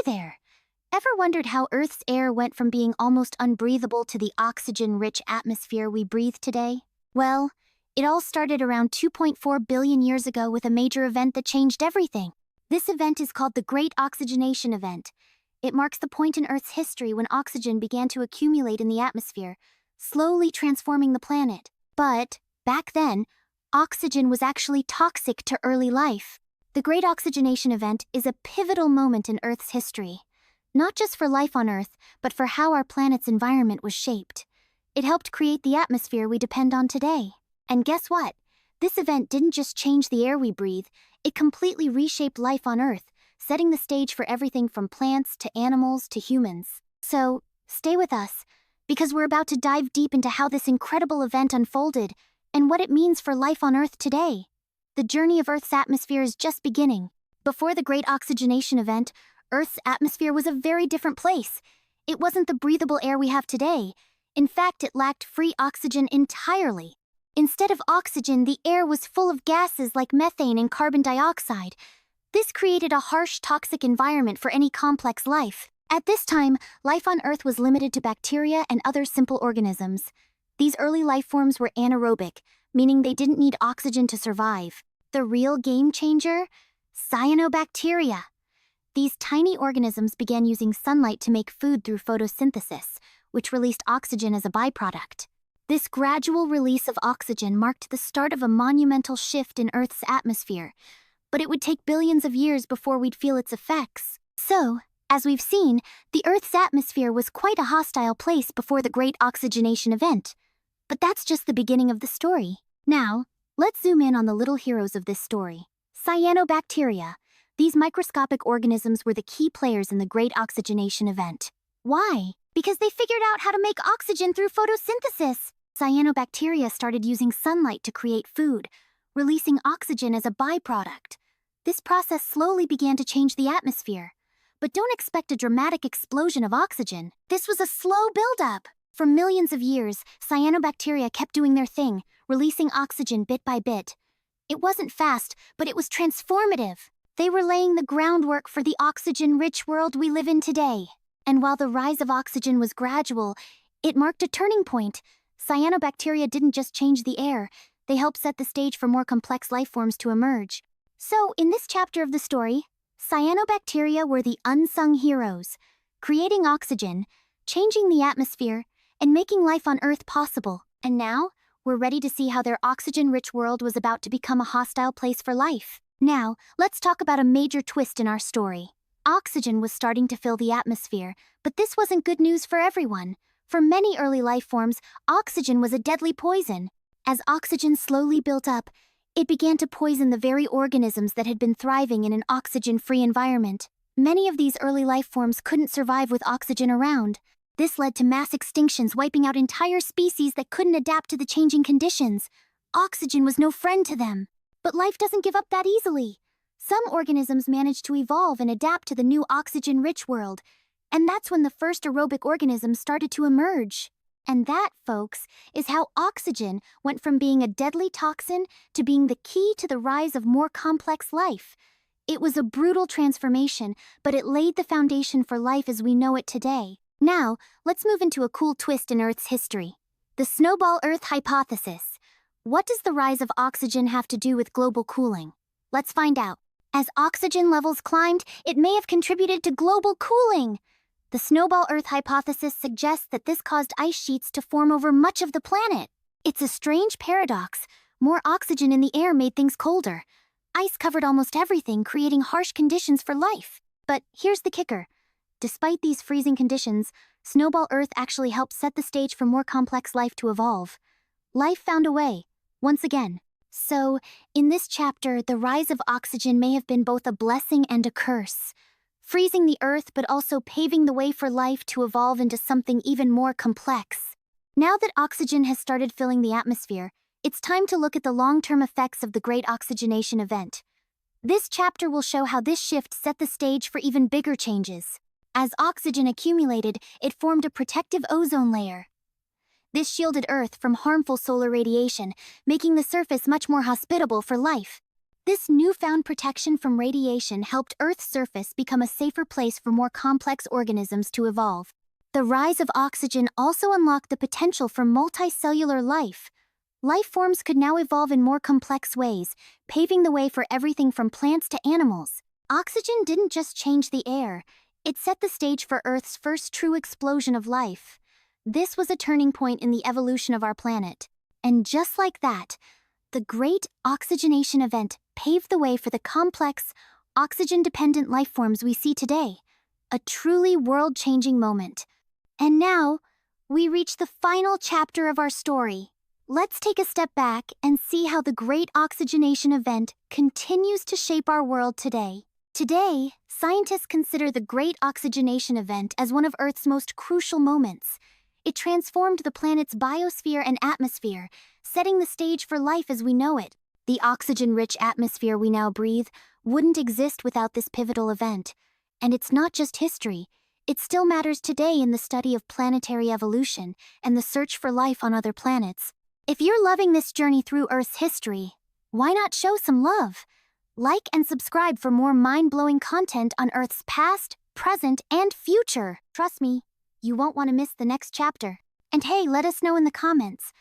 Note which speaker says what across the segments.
Speaker 1: there! Ever wondered how Earth's air went from being almost unbreathable to the oxygen-rich atmosphere we breathe today? Well, it all started around 2.4 billion years ago with a major event that changed everything. This event is called the Great Oxygenation Event. It marks the point in Earth's history when oxygen began to accumulate in the atmosphere, slowly transforming the planet. But, back then, oxygen was actually toxic to early life. The Great Oxygenation Event is a pivotal moment in Earth's history. Not just for life on Earth, but for how our planet's environment was shaped. It helped create the atmosphere we depend on today. And guess what? This event didn't just change the air we breathe, it completely reshaped life on Earth, setting the stage for everything from plants to animals to humans. So, stay with us, because we're about to dive deep into how this incredible event unfolded and what it means for life on Earth today. The journey of Earth's atmosphere is just beginning. Before the Great Oxygenation Event, Earth's atmosphere was a very different place. It wasn't the breathable air we have today. In fact, it lacked free oxygen entirely. Instead of oxygen, the air was full of gases like methane and carbon dioxide. This created a harsh, toxic environment for any complex life. At this time, life on Earth was limited to bacteria and other simple organisms. These early life forms were anaerobic, meaning they didn't need oxygen to survive. The real game changer? Cyanobacteria. These tiny organisms began using sunlight to make food through photosynthesis, which released oxygen as a byproduct. This gradual release of oxygen marked the start of a monumental shift in Earth's atmosphere, but it would take billions of years before we'd feel its effects. So, as we've seen, the Earth's atmosphere was quite a hostile place before the Great Oxygenation Event. But that's just the beginning of the story. Now, let's zoom in on the little heroes of this story. Cyanobacteria. These microscopic organisms were the key players in the Great Oxygenation Event. Why? Because they figured out how to make oxygen through photosynthesis. Cyanobacteria started using sunlight to create food, releasing oxygen as a byproduct. This process slowly began to change the atmosphere. But don't expect a dramatic explosion of oxygen. This was a slow buildup. For millions of years, cyanobacteria kept doing their thing, releasing oxygen bit by bit. It wasn't fast, but it was transformative. They were laying the groundwork for the oxygen-rich world we live in today. And while the rise of oxygen was gradual, it marked a turning point. Cyanobacteria didn't just change the air, they helped set the stage for more complex life forms to emerge. So, in this chapter of the story, cyanobacteria were the unsung heroes, creating oxygen, changing the atmosphere, and making life on Earth possible. And now, we're ready to see how their oxygen-rich world was about to become a hostile place for life. Now, let's talk about a major twist in our story. Oxygen was starting to fill the atmosphere, but this wasn't good news for everyone. For many early life forms, oxygen was a deadly poison. As oxygen slowly built up, it began to poison the very organisms that had been thriving in an oxygen-free environment. Many of these early life forms couldn't survive with oxygen around. This led to mass extinctions, wiping out entire species that couldn't adapt to the changing conditions. Oxygen was no friend to them. But life doesn't give up that easily. Some organisms manage to evolve and adapt to the new oxygen-rich world, and that's when the first aerobic organisms started to emerge. And that, folks, is how oxygen went from being a deadly toxin to being the key to the rise of more complex life. It was a brutal transformation, but it laid the foundation for life as we know it today. Now, let's move into a cool twist in Earth's history. The Snowball Earth Hypothesis. What does the rise of oxygen have to do with global cooling? Let's find out. As oxygen levels climbed, it may have contributed to global cooling. The Snowball Earth hypothesis suggests that this caused ice sheets to form over much of the planet. It's a strange paradox. More oxygen in the air made things colder. Ice covered almost everything, creating harsh conditions for life. But here's the kicker. Despite these freezing conditions, Snowball Earth actually helped set the stage for more complex life to evolve. Life found a way. Once again. So, in this chapter, the rise of oxygen may have been both a blessing and a curse, freezing the Earth but also paving the way for life to evolve into something even more complex. Now that oxygen has started filling the atmosphere, it's time to look at the long-term effects of the Great Oxygenation Event. This chapter will show how this shift set the stage for even bigger changes. As oxygen accumulated, it formed a protective ozone layer. This shielded Earth from harmful solar radiation, making the surface much more hospitable for life. This newfound protection from radiation helped Earth's surface become a safer place for more complex organisms to evolve. The rise of oxygen also unlocked the potential for multicellular life. Life forms could now evolve in more complex ways, paving the way for everything from plants to animals. Oxygen didn't just change the air, it set the stage for Earth's first true explosion of life. This was a turning point in the evolution of our planet. And just like that, the Great Oxygenation Event paved the way for the complex, oxygen-dependent life forms we see today. A truly world-changing moment. And now, we reach the final chapter of our story. Let's take a step back and see how the Great Oxygenation Event continues to shape our world today. Today, scientists consider the Great Oxygenation Event as one of Earth's most crucial moments. It transformed the planet's biosphere and atmosphere, setting the stage for life as we know it. The oxygen-rich atmosphere we now breathe wouldn't exist without this pivotal event. And it's not just history. It still matters today in the study of planetary evolution and the search for life on other planets. If you're loving this journey through Earth's history, why not show some love? Like and subscribe for more mind-blowing content on Earth's past, present, and future. Trust me, you won't want to miss the next chapter. And hey, let us know in the comments,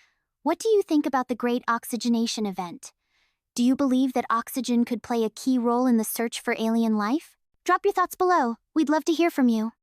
Speaker 1: what do you think about the Great Oxygenation Event? Do you believe that oxygen could play a key role in the search for alien life? Drop your thoughts below. We'd love to hear from you.